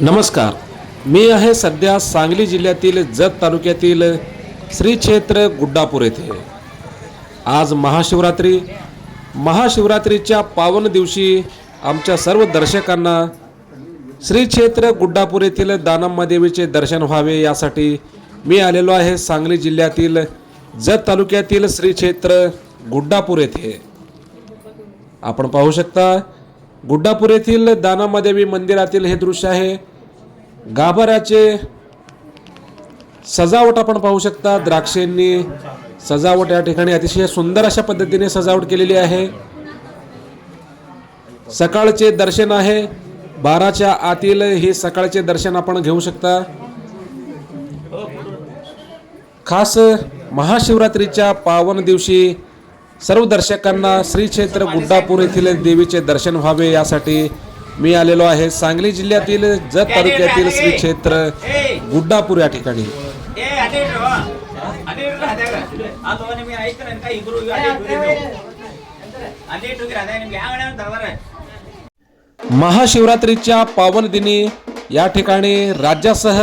नमस्कार. मी आहे सध्या सांगली जिल्ह्यातील जत तालुक्यातील श्री क्षेत्र गुड्डापूर येथे. आज महाशिवरात्रीच्या पावन दिवशी आमच्या सर्व दर्शकांना श्री क्षेत्र गुड्डापूर येथील दानम्मा देवीचे दर्शन व्हावे यासाठी मी आलेलो आहे सांगली जिल्ह्यातील जत तालुक्यातील श्री क्षेत्र गुड्डापूर येथे. आपण पाहू शकता गुड्डापूर येथील दानम्मा देवी मंदिरातील हे दृश्य आहे. गाभाऱ्याचे सजावट आपण पाहू शकता. द्राक्षांनी सजावट या ठिकाणी अतिशय सुंदर अशा पद्धतीने सजावट केलेली आहे. सकाळचे दर्शन आहे. 12च्या आतील हे सकाळचे दर्शन आपण घेऊ शकता. खास महाशिवरात्रीच्या पावन दिवशी सर्व दर्शकांना श्री क्षेत्र गुड्डापूर येथील देवीचे दर्शन व्हावे यासाठी मी आलेलो आहे सांगली जिल्ह्यातील जत तालुक्यातील श्री क्षेत्र गुड्डापूर या ठिकाणी. महाशिवरात्रीच्या पावन दिनी या ठिकाणी राज्यासह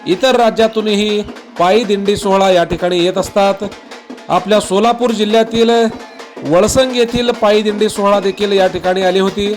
इतर राज्यातूनही पायी दिंडी सोहळा या ठिकाणी येत असतात. आपल्या सोलापूर जिल्ह्यातील वळसंग येथील पायी दिंडी सोहळा देखील या ठिकाणी आली होती.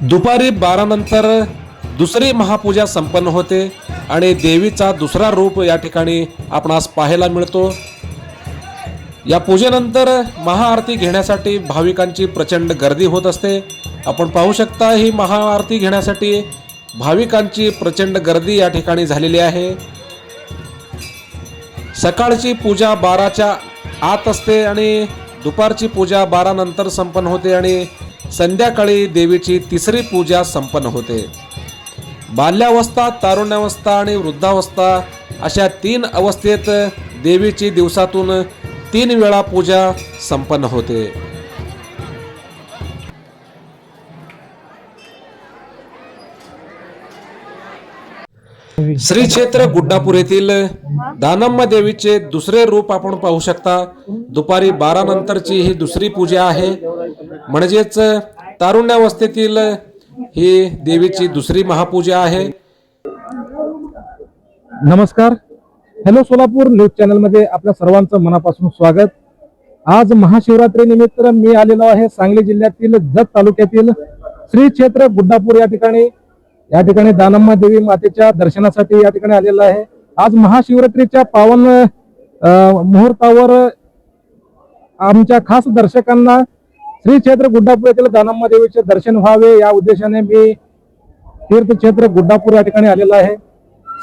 दुपारी 12 नंतर दुसरी महापूजा संपन्न होते आणि देवीचा दुसरा रूप या ठिकाणी आपणास पाहायला मिळतो. या पूजेनंतर महाआरती घेण्यासाठी भाविकांची प्रचंड गर्दी होत असते. आपण पाहू शकता ही महाआरती घेण्यासाठी भाविकांची प्रचंड गर्दी या ठिकाणी झालेली आहे. सकाळची पूजा 12च्या आत असते आणि दुपारची पूजा 12 नंतर संपन्न होते आणि संध्याकाळी देवीची तिसरी पूजा संपन्न होते. बाल्यावस्था, तारुण्यावस्था आणि वृद्धावस्था अशा 3 अवस्थेत देवीची दिवसातून 3 वेळा पूजा संपन्न होते. श्री क्षेत्र गुड्डापूर येथील दानम्मा देवीचे दुसरे रूप आपण पाहू शकता. दुपारी 12 नंतरची ही दुसरी पूजा आहे. म्हणजेच तारुण्यावस्थेतील ही देवीची दुसरी महापूजा आहे. नमस्कार. हॅलो सोलापूर न्यूज चॅनल मध्ये आपल्या सर्वांचं मनापासून स्वागत. आज महाशिवरात्री निमित्त मी आलेलो आहे सांगली जिल्ह्यातील जत तालुक्यातील श्री क्षेत्र गुड्डापूर या ठिकाणी दानम्मा देवी मातेच्या दर्शनासाठी या ठिकाणी आलेला आहे. आज महाशिवरात्रीच्या पावन मुहूर्तावर आमच्या खास दर्शकांना श्री क्षेत्र गुड्डापूर येथील दानम्मा देवीचे दर्शन व्हावे या उद्देशाने मी तीर्थक्षेत्र गुड्डापूर या ठिकाणी आलेला आहे.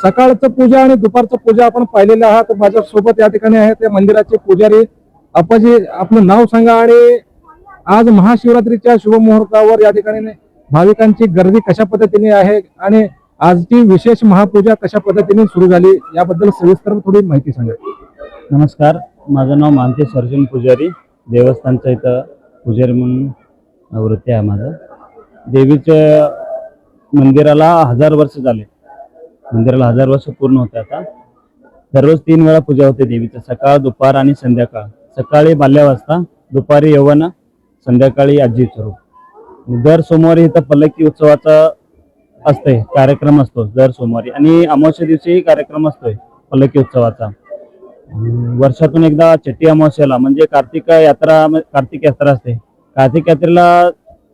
सकाळचं पूजा आणि दुपारचं पूजा आपण पाहिलेलं आहात. माझ्या सोबत या ठिकाणी आहे ते मंदिराचे पुजारी. आपाजी, आपलं नाव सांगा आणि आज महाशिवरात्रीच्या शुभ मुहूर्तावर या ठिकाणी भाविकांची गर्दी कशा पद्धतीने आहे आणि आजची विशेष महापूजा कशा पद्धतीने सुरू झाली याबद्दल सविस्तर थोडी माहिती सांगा. नमस्कार. माझं नाव मानतेश अर्जुन पुजारी. देवस्थानचं इथं पुजारी म्हणून वृत्ती आहे माझं. देवीच्या मंदिराला 1000 वर्ष झाले. मंदिराला 1000 वर्ष पूर्ण होते. आता दररोज 3 वेळा पूजा होते देवीचं. सकाळ, दुपार आणि संध्याकाळ. सकाळी बाल्यावस्था, दुपारी यवन, संध्याकाळी आजीचं रूप. दर सोमवारी इथं पल्लकी उत्सवाचा असतोय कार्यक्रम असतो दर सोमवारी आणि अमावस्या दिवशी कार्यक्रम असतोय पल्लकी उत्सवाचा. वर्षातून एकदा चट्टी अमावस्याला म्हणजे कार्तिक यात्रा असते. कार्तिक यात्रेला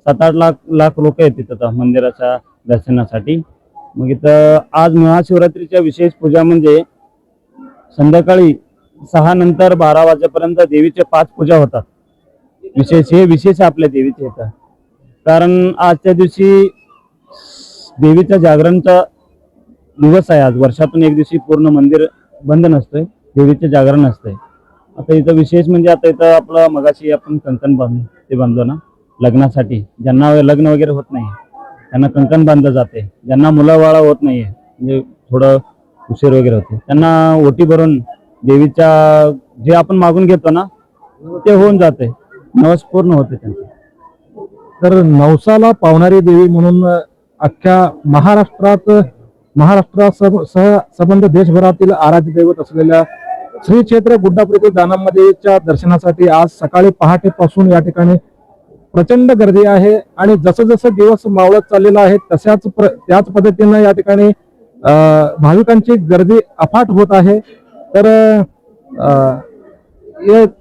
7-8 लाख लोक येतात आता मंदिराच्या दर्शनासाठी. मग इथं आज महाशिवरात्रीच्या विशेष पूजा म्हणजे संध्याकाळी 6 नंतर 12 वाजेपर्यंत देवीचे 5 पूजा होतात. विशेष आपल्या देवीचे येतात. कारण आजच्या दिवशी देवीच्या जागरणचा दिवस आहे. आज वर्षातून एक दिवशी पूर्ण मंदिर बंद नसतंय, देवीचे जागरण असतंय. आता इथं विशेष म्हणजे आता इथं आपलं मगाशी आपण कंकण बांधलो ना लग्नासाठी. ज्यांना लग्न वगैरे होत नाही त्यांना कंकण बांधलं जाते. ज्यांना मुलाबाळा होत नाहीये म्हणजे थोडं उशीर वगैरे होते त्यांना ओटी भरून देवीच्या जे आपण मागून घेतो ना ते होऊन जाते, नवस पूर्ण होते त्यांचं. तर नवसाला पावणारी देवी म्हणून अख्ख्या महाराष्ट्रासह संबंध देशभरातील आराध्य दैवत असलेल्या श्री क्षेत्र गुड्डापूर येथील दानमदेवीच्या दर्शनासाठी आज सकाळी पहाटेपासून या ठिकाणी प्रचंड गर्दी आहे. आणि जसं जसं दिवस मावळत चाललेला आहे त्याच पद्धतीनं या ठिकाणी भाविकांची गर्दी अफाट होत आहे. तर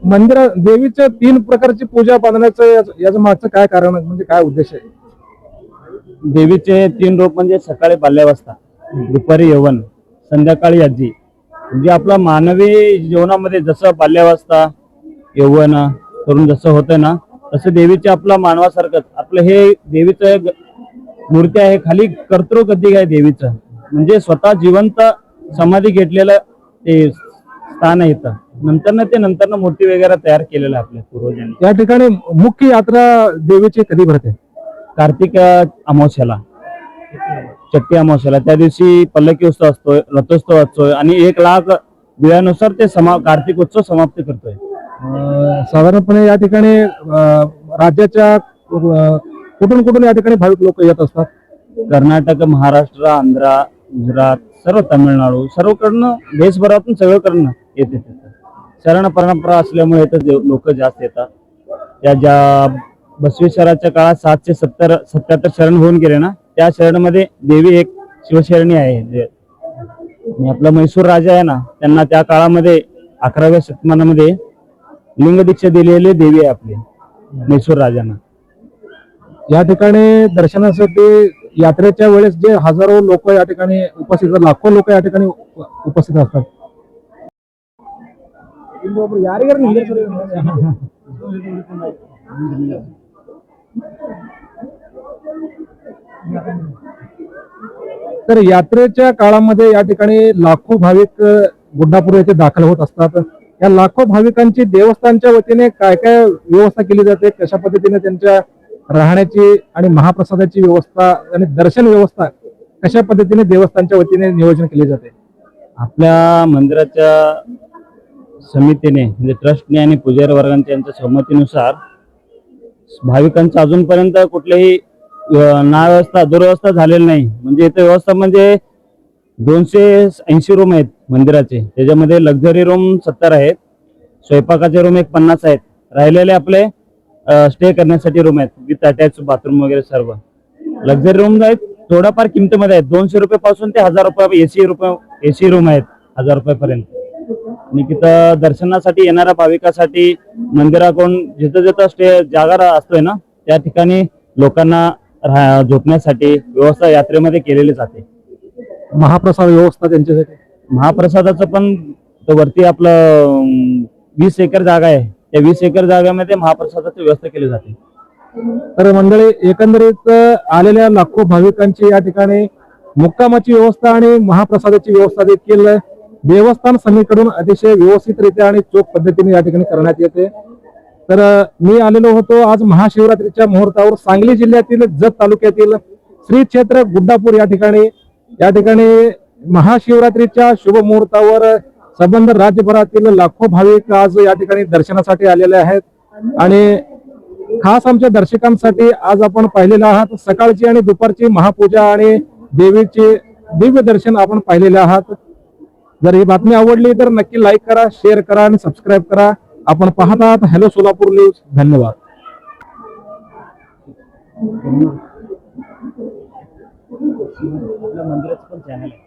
मंदिर देवीच्या 3 प्रकारची पूजा बांधण्याचं याचं मागचं काय कारण म्हणजे काय उद्देश आहे? देवीचे 3 रूप म्हणजे सकाळी बाल्यावस्था, दुपारी यवन, संध्याकाळी आजी. म्हणजे आपला मानवी जीवनामध्ये जसं बाल्यावस्था यवन करून जसं होतं ना तसं देवीचे आपला मानवासारखंच आपलं हे देवीचं मूर्ती आहे. खाली कर्तृगद्दी आहे देवीचं, म्हणजे स्वतः जिवंत समाधी घेतलेलं ते स्थान आहे इथं. नंतर मूर्ती वगैरे तयार केलेलं आहे आपल्या पूर्वजांनी. या ठिकाणी मुख्य यात्रा देवीची कधी भरते? कार्तिक अमावस्याला, चट्टी अमावस्याला. त्या दिवशी पल्लकी उत्सव असतोय, रथोत्सव असतोय आणि 1 लाख दिव्यानुसार ते कार्तिक उत्सव समाप्त करतोय. साधारणपणे या ठिकाणी राज्याच्या कुठून या ठिकाणी भाविक लोक येत असतात? कर्नाटक, महाराष्ट्र, आंध्र, गुजरात, सर्व तामिळनाडू, सर्वकडनं देशभरातून सगळीकडनं येते. शरण परंपरा असल्यामुळे इथं लोक जास्त येतात. ज्या बसवेश्वराच्या काळात 777 शरण होऊन गेले ना त्या शरणमध्ये देवी एक शिवशरणी आहे. आणि आपला म्हैसूर राजा आहे ना त्यांना त्या काळामध्ये 11व्या शतमानामध्ये लिंग दीक्षा दिलेली देवी आहे आपली म्हैसूर राजांना. या ठिकाणी दर्शनासाठी यात्रेच्या वेळेस जे हजारो लोक या ठिकाणी उपस्थित, लाखो लोक या ठिकाणी उपस्थित असतात. तर यात्रेच्या काळामध्ये या ठिकाणी लाखो भाविक गुड्डापूर येथे दाखल होत असतात. या लाखो भाविकांची देवस्थानच्या वतीने काय काय व्यवस्था केली जाते, कशा पद्धतीने त्यांच्या राहण्याची आणि महाप्रसादाची व्यवस्था आणि दर्शन व्यवस्था कशा पद्धतीने देवस्थानच्या वतीने नियोजन केले जाते? आपल्या मंदिराच्या समितीने म्हणजे ट्रस्टने आणि पुजारी वर्गांच्या यांच्या सहमतीनुसार भाविकांचं अजूनपर्यंत कुठल्याही नाव्यवस्था दुर्व्यवस्था झालेली नाही. म्हणजे इथे व्यवस्था म्हणजे 280 रूम आहेत मंदिराचे. त्याच्यामध्ये लक्झरी रूम 70 आहेत, स्वयंपाकाचे रूम 50 आहेत, राहिलेले आपले स्टे करण्यासाठी रूम आहेत विथ अटॅच बाथरूम वगैरे सर्व. लक्झरी रूम आहेत थोडाफार किमतीमध्ये आहेत, 200 रुपये पासून ते 1000 रुपये एसी रूम आहेत 1000 रुपयापर्यंत. आणि तिथं दर्शनासाठी येणाऱ्या भाविकासाठी मंदिराकडून जिथं जिथं जागा असतोय ना त्या ठिकाणी लोकांना झोपण्यासाठी व्यवस्था यात्रेमध्ये केलेली जाते. महाप्रसाद व्यवस्था त्यांच्यासाठी महाप्रसादाचं पण वरती आपलं 20 एकर जागा आहे, त्या 20 एकर जागेमध्ये महाप्रसादाची व्यवस्था केली जाते. तर मंडळी, एकंदरीत आलेल्या लाखो भाविकांची या ठिकाणी मुक्कामाची व्यवस्था आणि महाप्रसादाची व्यवस्था देखील देवस्थान समितीकडून अतिशय व्यवस्थितरित्या आणि चोख पद्धतीने या ठिकाणी करण्यात येते. तर मी आलेलो होतो आज महाशिवरात्रीच्या मुहूर्तावर सांगली जिल्ह्यातील जत तालुक्यातील श्री क्षेत्र गुड्डापूर या ठिकाणी महाशिवरात्रीच्या शुभ मुहूर्तावर संबंध राज्यभरातील लाखो भाविक आज या ठिकाणी दर्शनासाठी आलेले आहेत. आणि खास आमच्या दर्शकांसाठी आज आपण पाहिलेलं आहात सकाळची आणि दुपारची महापूजा आणि देवीचे दिव्य दर्शन आपण पाहिलेले आहात. जर ही बातमी आवडली तर नक्की लाईक करा, शेअर करा आणि सबस्क्राईब करा. आपण पाहत आहात हॅलो सोलापूर न्यूज. धन्यवाद. मंदिराचं पण चॅनल आहे.